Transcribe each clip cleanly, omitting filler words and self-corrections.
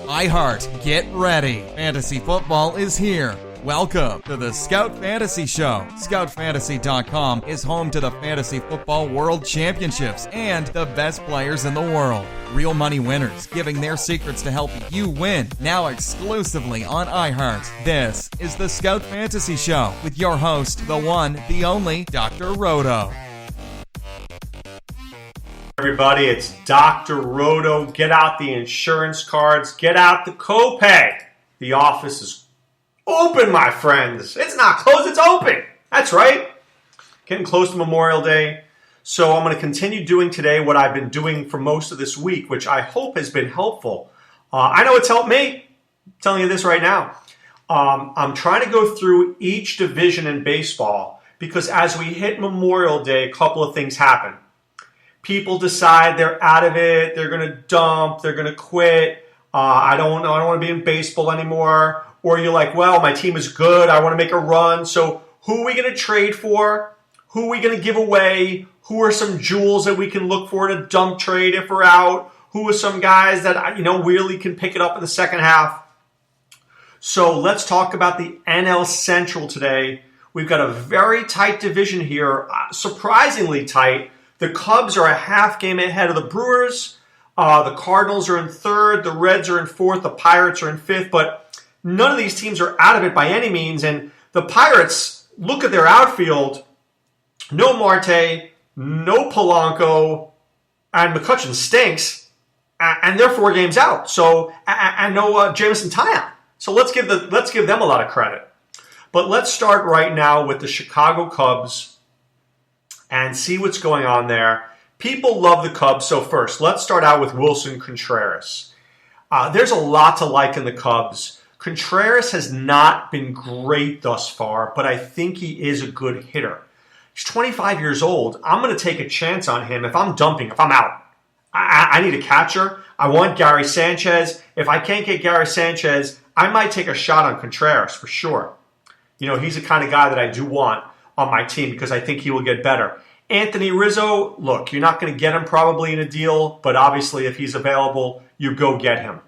iHeart, get ready. Fantasy football is here. Welcome to the Scout Fantasy Show. ScoutFantasy.com is home to the Fantasy Football World Championships and the best players in the world. Real money winners giving their secrets to help you win. Now exclusively on iHeart. This is the Scout Fantasy Show with your host, the one, the only, Dr. Roto. Everybody, it's Dr. Roto. Get out the insurance cards. Get out the copay. The office is open, my friends. It's not closed, it's open. That's right. Getting close to Memorial Day. So I'm going to continue doing today what I've been doing for most of this week, which I hope has been helpful. I know it's helped me. I'm telling you this right now. I'm trying to go through each division in baseball because as we hit Memorial Day, a couple of things happen. People decide they're out of it, they're going to dump, they're going to quit. I don't want to be in baseball anymore. Or you're like, well, my team is good, I want to make a run. So who are we going to trade for? Who are we going to give away? Who are some jewels that we can look for in a dump trade if we're out? Who are some guys that, really can pick it up in the second half? So let's talk about the NL Central today. We've got a very tight division here, surprisingly tight. The Cubs are a half game ahead of the Brewers. The Cardinals are in third. The Reds are in fourth. The Pirates are in fifth. But none of these teams are out of it by any means. And the Pirates, look at their outfield. No Marte, no Polanco, and McCutchen stinks. And they're 4 games out. So, and no Jameson Taillon. So let's give them a lot of credit. But let's start right now with the Chicago Cubs and see what's going on there. People love the Cubs, so first, let's start out with Wilson Contreras. There's a lot to like in the Cubs. Contreras has not been great thus far, but I think he is a good hitter. He's 25 years old. I'm going to take a chance on him if I'm dumping, if I'm out. I need a catcher. I want Gary Sanchez. If I can't get Gary Sanchez, I might take a shot on Contreras for sure. He's the kind of guy that I do want on my team because I think he will get better. Anthony Rizzo, look, you're not going to get him probably in a deal, but obviously if he's available, you go get him.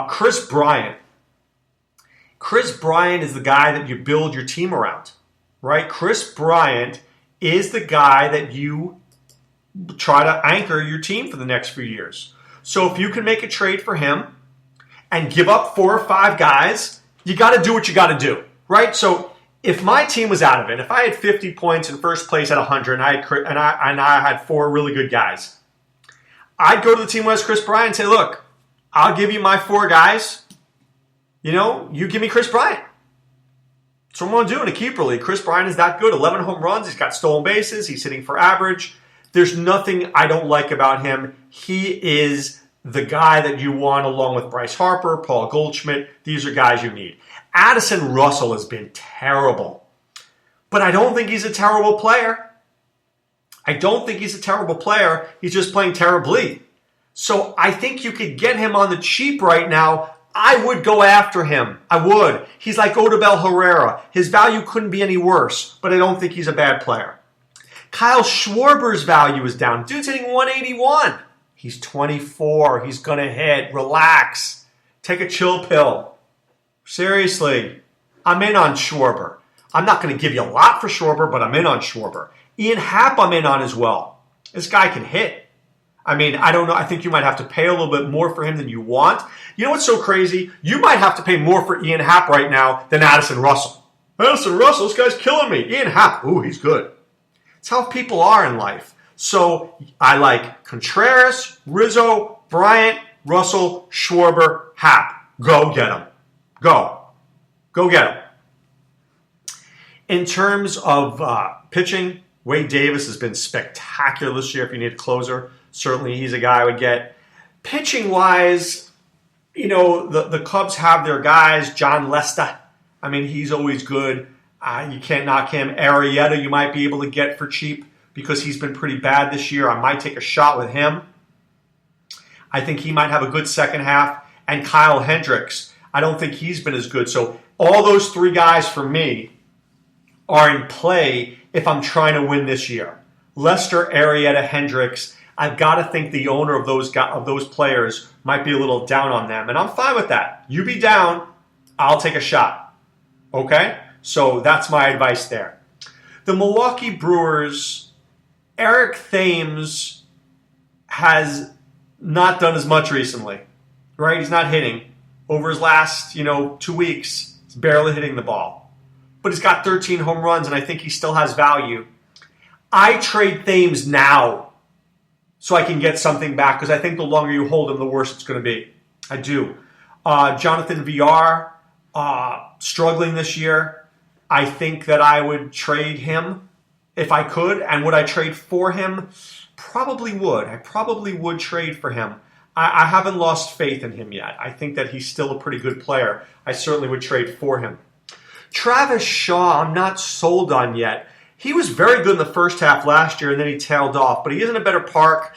Chris Bryant. Chris Bryant is the guy that you build your team around, right? Chris Bryant is the guy that you try to anchor your team for the next few years. So if you can make a trade for him and give up 4 or 5 guys, you got to do what you got to do, right? So if my team was out of it, if I had 50 points in first place at 100 and I had 4 really good guys, I'd go to the team where has Chris Bryant and say, look, I'll give you my 4 guys. You give me Chris Bryant. That's what I'm going to do in a keeper league. Chris Bryant is that good. 11 home runs. He's got stolen bases. He's hitting for average. There's nothing I don't like about him. He is the guy that you want along with Bryce Harper, Paul Goldschmidt. These are guys you need. Addison Russell has been terrible, but I don't think he's a terrible player. He's just playing terribly. So I think you could get him on the cheap right now. I would go after him. I would. He's like Odubel Herrera. His value couldn't be any worse, but I don't think he's a bad player. Kyle Schwarber's value is down. Dude's hitting 181. He's 24. He's going to hit. Relax. Take a chill pill. Seriously, I'm in on Schwarber. I'm not going to give you a lot for Schwarber, but I'm in on Schwarber. Ian Happ I'm in on as well. This guy can hit. I don't know. I think you might have to pay a little bit more for him than you want. You know what's so crazy? You might have to pay more for Ian Happ right now than Addison Russell. Addison Russell, this guy's killing me. Ian Happ, ooh, he's good. It's how people are in life. So I like Contreras, Rizzo, Bryant, Russell, Schwarber, Happ. Go get him. Go get him. In terms of pitching, Wade Davis has been spectacular this year. If you need a closer, certainly he's a guy I would get. Pitching-wise, the Cubs have their guys. John Lester, he's always good. You can't knock him. Arrieta you might be able to get for cheap because he's been pretty bad this year. I might take a shot with him. I think he might have a good second half. And Kyle Hendricks, I don't think he's been as good. So all those 3 guys for me are in play if I'm trying to win this year. Lester, Arrieta, Hendricks. I've got to think the owner of those players might be a little down on them, and I'm fine with that. You be down, I'll take a shot. Okay? So that's my advice there. The Milwaukee Brewers, Eric Thames has not done as much recently, right? He's not hitting. Over his last, 2 weeks, he's barely hitting the ball. But he's got 13 home runs, and I think he still has value. I trade Thames now so I can get something back, because I think the longer you hold him, the worse it's going to be. I do. Jonathan VR, struggling this year. I think that I would trade him if I could. And would I trade for him? Probably would. I probably would trade for him. I haven't lost faith in him yet. I think that he's still a pretty good player. I certainly would trade for him. Travis Shaw, I'm not sold on yet. He was very good in the first half last year, and then he tailed off. But he is in a better park.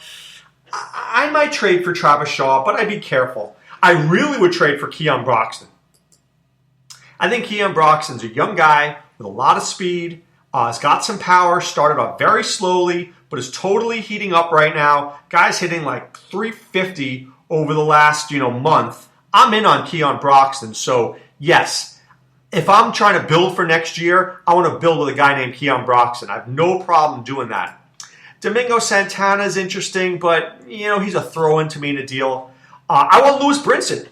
I might trade for Travis Shaw, but I'd be careful. I really would trade for Keon Broxton. I think Keon Broxton's a young guy with a lot of speed. He's got some power, started off very slowly, but is totally heating up right now. Guy's hitting like 350 over the last, month. I'm in on Keon Broxton. So, yes, if I'm trying to build for next year, I want to build with a guy named Keon Broxton. I have no problem doing that. Domingo Santana is interesting, but, he's a throw-in to me in a deal. I want Lewis Brinson.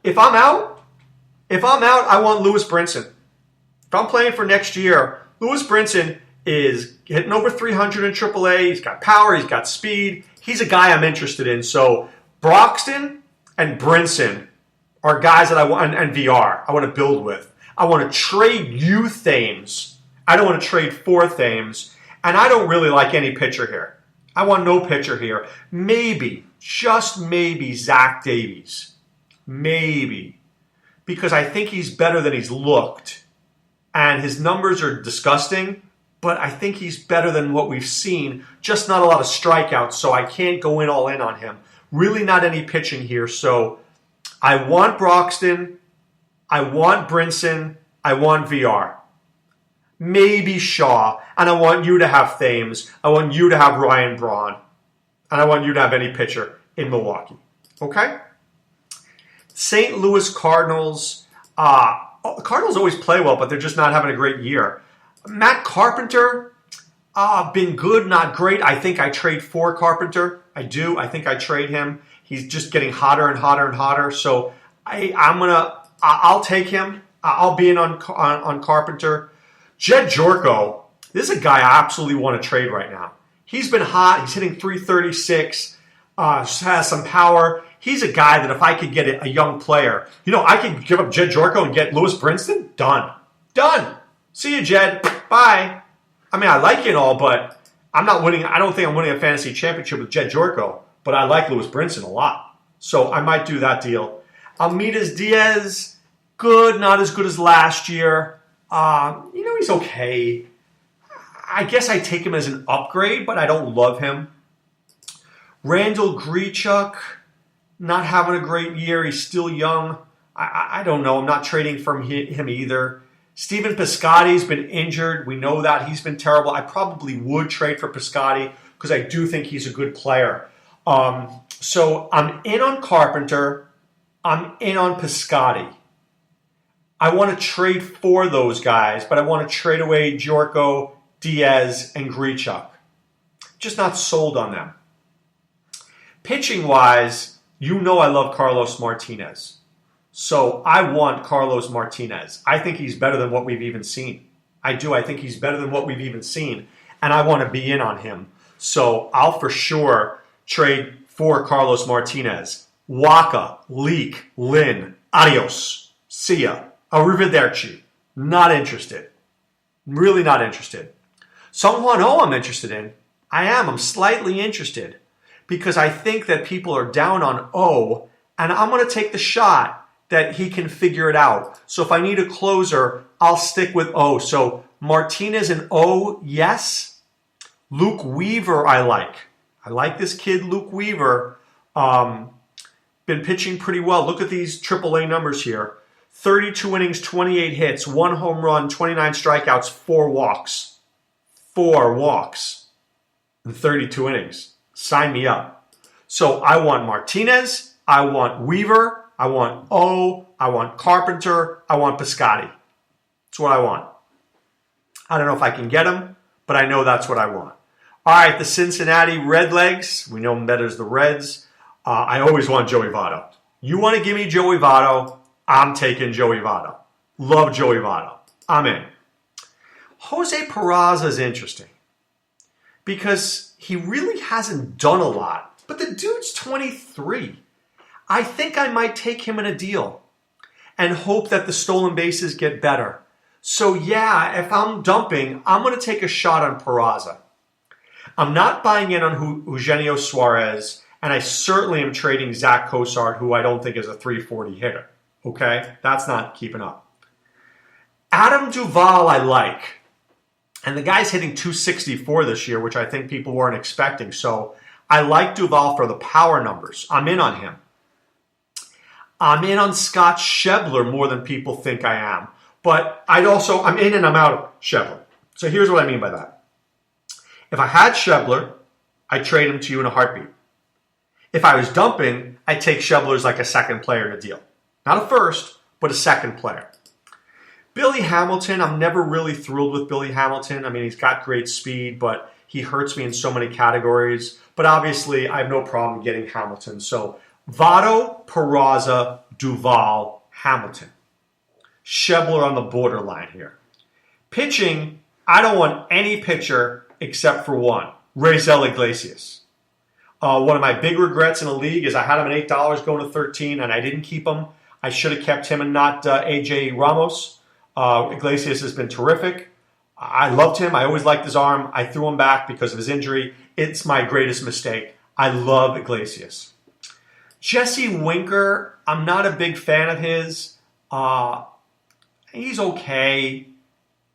If I'm out, I want Lewis Brinson. If I'm playing for next year, Lewis Brinson is hitting over 300 in AAA. He's got power. He's got speed. He's a guy I'm interested in. So Broxton and Brinson are guys that I want, and VR, I want to build with. I want to trade you Thames. I don't want to trade for Thames. And I don't really like any pitcher here. I want no pitcher here. Maybe, just maybe, Zach Davies. Maybe. Because I think he's better than he's looked. And his numbers are disgusting, but I think he's better than what we've seen. Just not a lot of strikeouts, so I can't go in all in on him. Really not any pitching here. So I want Broxton. I want Brinson. I want VR. Maybe Shaw. And I want you to have Thames. I want you to have Ryan Braun. And I want you to have any pitcher in Milwaukee. Okay? St. Louis Cardinals. The Cardinals always play well, but they're just not having a great year. Matt Carpenter, been good, not great. I think I trade for Carpenter. I do. I think I trade him. He's just getting hotter and hotter and hotter. So I'll take him. I'll be in on Carpenter. Jed Jorko, this is a guy I absolutely want to trade right now. He's been hot. He's hitting 336. Has some power. He's a guy that if I could get a young player, I could give up Jed Jorko and get Lewis Brinson. Done. See you, Jed. Bye. I mean, I like you and all, but I'm not winning. I don't think I'm winning a fantasy championship with Jed Jorko, but I like Lewis Brinson a lot. So I might do that deal. Almides Diaz, good, not as good as last year. He's okay. I guess I take him as an upgrade, but I don't love him. Randall Grichuk, not having a great year. He's still young. I don't know. I'm not trading from him either. Steven Piscotty's been injured. We know that. He's been terrible. I probably would trade for Piscotty because I do think he's a good player. So I'm in on Carpenter. I'm in on Piscotty. I want to trade for those guys, but I want to trade away Jorko, Diaz, and Grichuk. Just not sold on them. Pitching-wise, I love Carlos Martinez. So I want Carlos Martinez. I think he's better than what we've even seen. I do. I think he's better than what we've even seen. And I want to be in on him. So I'll for sure trade for Carlos Martinez. Waka, Leak, Lin, adios. See ya. Arrivederci. Not interested. Really not interested. Someone I'm interested in. I'm slightly interested. Because I think that people are down on O, and I'm going to take the shot that he can figure it out. So if I need a closer, I'll stick with O. So Martinez and O, yes. Luke Weaver, I like. I like this kid, Luke Weaver. Been pitching pretty well. Look at these AAA numbers here. 32 innings, 28 hits, 1 home run, 29 strikeouts, 4 walks. 4 walks in 32 innings. Sign me up. So I want Martinez, I want Weaver, I want I want Carpenter, I want Piscotty. That's what I want. I don't know if I can get them, but I know that's what I want. All right, the Cincinnati Redlegs. We know them better as the Reds. I always want Joey Votto. You want to give me Joey Votto, I'm taking Joey Votto. Love Joey Votto. I'm in. Jose Peraza is interesting because he really hasn't done a lot, but the dude's 23. I think I might take him in a deal and hope that the stolen bases get better. So yeah, if I'm dumping, I'm going to take a shot on Peraza. I'm not buying in on Eugenio Suarez, and I certainly am trading Zach Cosart, who I don't think is a 340 hitter. Okay? That's not keeping up. Adam Duvall I like. And the guy's hitting 264 this year, which I think people weren't expecting. So I like Duvall for the power numbers. I'm in on him. I'm in on Scott Schebler more than people think I am. But I'm in and I'm out of Schebler. So here's what I mean by that. If I had Schebler, I'd trade him to you in a heartbeat. If I was dumping, I'd take Schebler as like a second player in a deal. Not a first, but a second player. Billy Hamilton, I'm never really thrilled with Billy Hamilton. I mean, he's got great speed, but he hurts me in so many categories. But obviously, I have no problem getting Hamilton. So Votto, Peraza, Duvall, Hamilton. Schebler on the borderline here. Pitching, I don't want any pitcher except for one, Raisel Iglesias. One of my big regrets in the league is I had him at $8 going to 13, and I didn't keep him. I should have kept him and not A.J. Ramos. Iglesias has been terrific. I loved him. I always liked his arm. I threw him back because of his injury. It's my greatest mistake. I love Iglesias. Jesse Winker, I'm not a big fan of his. He's okay.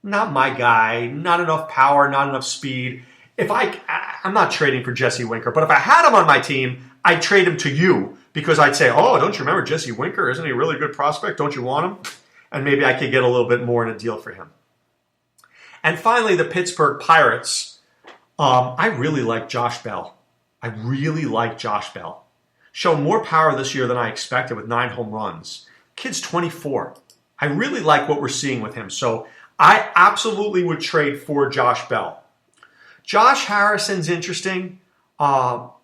Not my guy. Not enough power, not enough speed. I'm not trading for Jesse Winker, but if I had him on my team, I'd trade him to you because I'd say, oh, don't you remember Jesse Winker? Isn't he a really good prospect? Don't you want him? And maybe I could get a little bit more in a deal for him. And finally, the Pittsburgh Pirates. I really like Josh Bell. I really like Josh Bell. Showed more power this year than I expected with 9 home runs. Kid's 24. I really like what we're seeing with him. So I absolutely would trade for Josh Bell. Josh Harrison's interesting. Not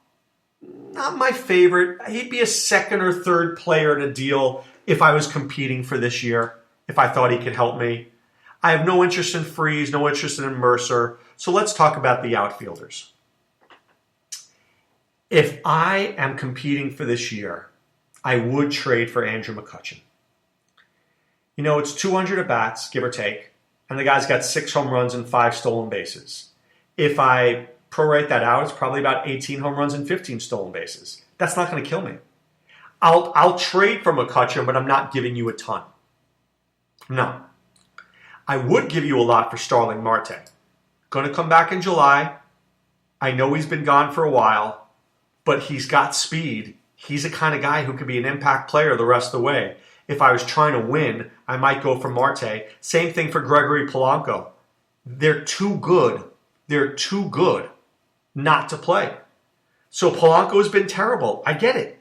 my favorite. He'd be a second or third player in a deal if I was competing for this year, if I thought he could help me. I have no interest in Freese, no interest in Mercer. So let's talk about the outfielders. If I am competing for this year, I would trade for Andrew McCutchen. You know, it's 200 at-bats, give or take, and the guy's got 6 home runs and 5 stolen bases. If I prorate that out, it's probably about 18 home runs and 15 stolen bases. That's not going to kill me. I'll trade for McCutchen, but I'm not giving you a ton. No. I would give you a lot for Starling Marte. Going to come back in July. I know he's been gone for a while, but he's got speed. He's the kind of guy who could be an impact player the rest of the way. If I was trying to win, I might go for Marte. Same thing for Gregory Polanco. They're too good. They're too good not to play. So Polanco has been terrible. I get it.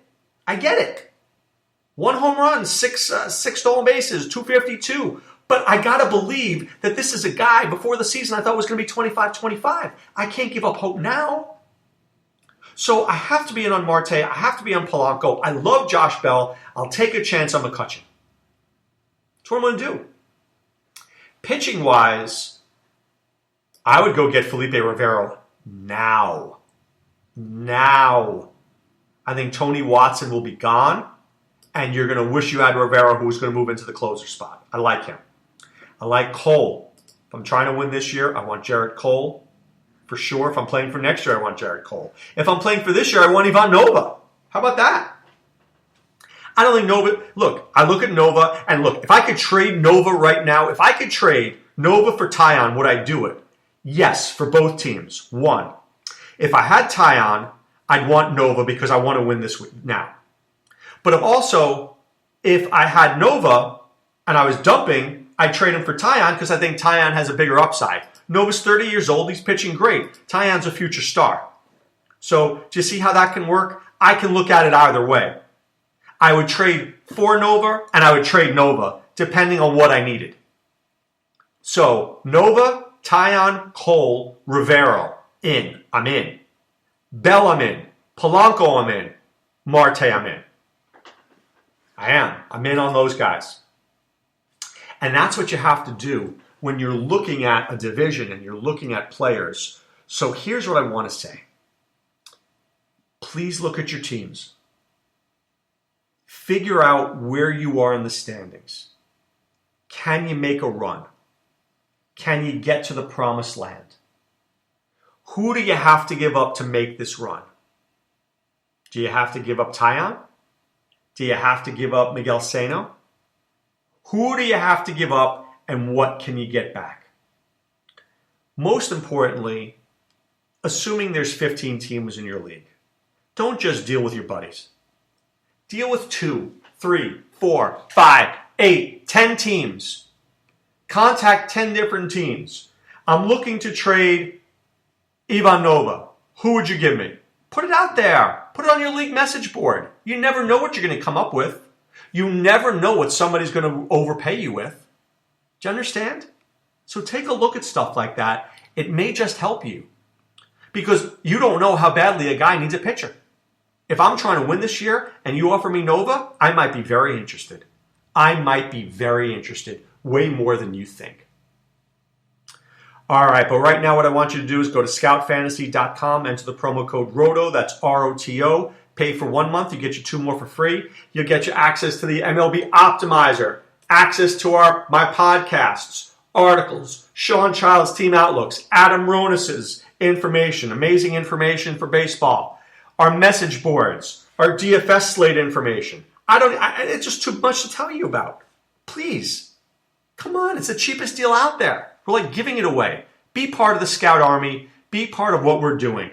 1 home run, 6 stolen bases, 252. But I got to believe that this is a guy before the season I thought was going to be 25-25. I can't give up hope now. So I have to be in on Marte. I have to be on Polanco. I love Josh Bell. I'll take a chance on McCutchen. That's what I'm going to do. Pitching-wise, I would go get Felipe Rivero now. I think Tony Watson will be gone, and you're going to wish you had Rivero, who's going to move into the closer spot. I like him. I like Cole. If I'm trying to win this year, I want Jarrett Cole. For sure, if I'm playing for next year, I want Jarrett Cole. If I'm playing for this year, I want Ivan Nova. How about that? I don't think Nova... Look, I look at Nova, and look, if I could trade Nova right now, if I could trade Nova for Tyon, would I do it? Yes, for both teams. 1. If I had Tyon, I'd want Nova because I want to win this week now. But if I had Nova and I was dumping, I'd trade him for Tyon because I think Tyon has a bigger upside. Nova's 30 years old. He's pitching great. Tyon's a future star. So do you see how that can work? I can look at it either way. I would trade for Nova and I would trade Nova depending on what I needed. So Nova, Taillon, Cole, Rivero, in. I'm in. Bell, I'm in. Polanco, I'm in. Marte, I'm in. I am. I'm in on those guys. And that's what you have to do when you're looking at a division and you're looking at players. So here's what I want to say. Please look at your teams. Figure out where you are in the standings. Can you make a run? Can you get to the promised land? Who do you have to give up to make this run? Do you have to give up Taillon? Do you have to give up Miguel Sano? Who do you have to give up and what can you get back? Most importantly, assuming there's 15 teams in your league, don't just deal with your buddies. Deal with 2, 3, 4, 5, 8, 10 teams. Contact 10 different teams. I'm looking to trade Ivan Nova. Who would you give me? Put it out there. Put it on your league message board. You never know what you're going to come up with. You never know what somebody's going to overpay you with. Do you understand? So take a look at stuff like that. It may just help you because you don't know how badly a guy needs a pitcher. If I'm trying to win this year and you offer me Nova, I might be very interested. Way more than you think. All right, but right now what I want you to do is go to scoutfantasy.com, enter the promo code ROTO, that's ROTO. Pay for 1 month, you get your 2 more for free. You'll get your access to the MLB Optimizer, access to my podcasts, articles, Sean Child's Team Outlooks, Adam Ronis's information, amazing information for baseball, our message boards, our DFS slate information. It's just too much to tell you about. Please, come on, it's the cheapest deal out there. We're like giving it away. Be part of the Scout Army. Be part of what we're doing.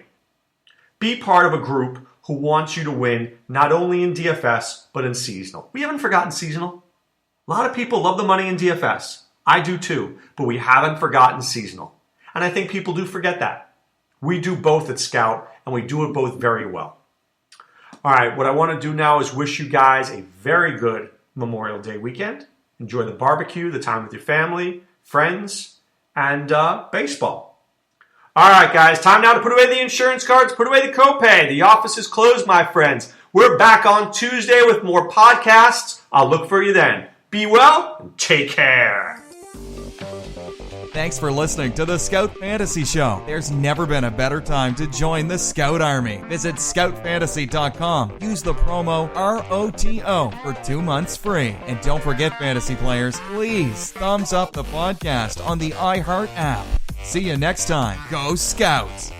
Be part of a group who wants you to win not only in DFS, but in seasonal. We haven't forgotten seasonal. A lot of people love the money in DFS. I do too, but we haven't forgotten seasonal. And I think people do forget that. We do both at Scout, and we do it both very well. All right, what I want to do now is wish you guys a very good Memorial Day weekend. Enjoy the barbecue, the time with your family, friends, and baseball. All right, guys, time now to put away the insurance cards, put away the copay. The office is closed, my friends. We're back on Tuesday with more podcasts. I'll look for you then. Be well and take care. Thanks for listening to the Scout Fantasy Show. There's never been a better time to join the Scout Army. Visit scoutfantasy.com. Use the promo ROTO for 2 months free. And don't forget, fantasy players, please thumbs up the podcast on the iHeart app. See you next time. Go Scouts!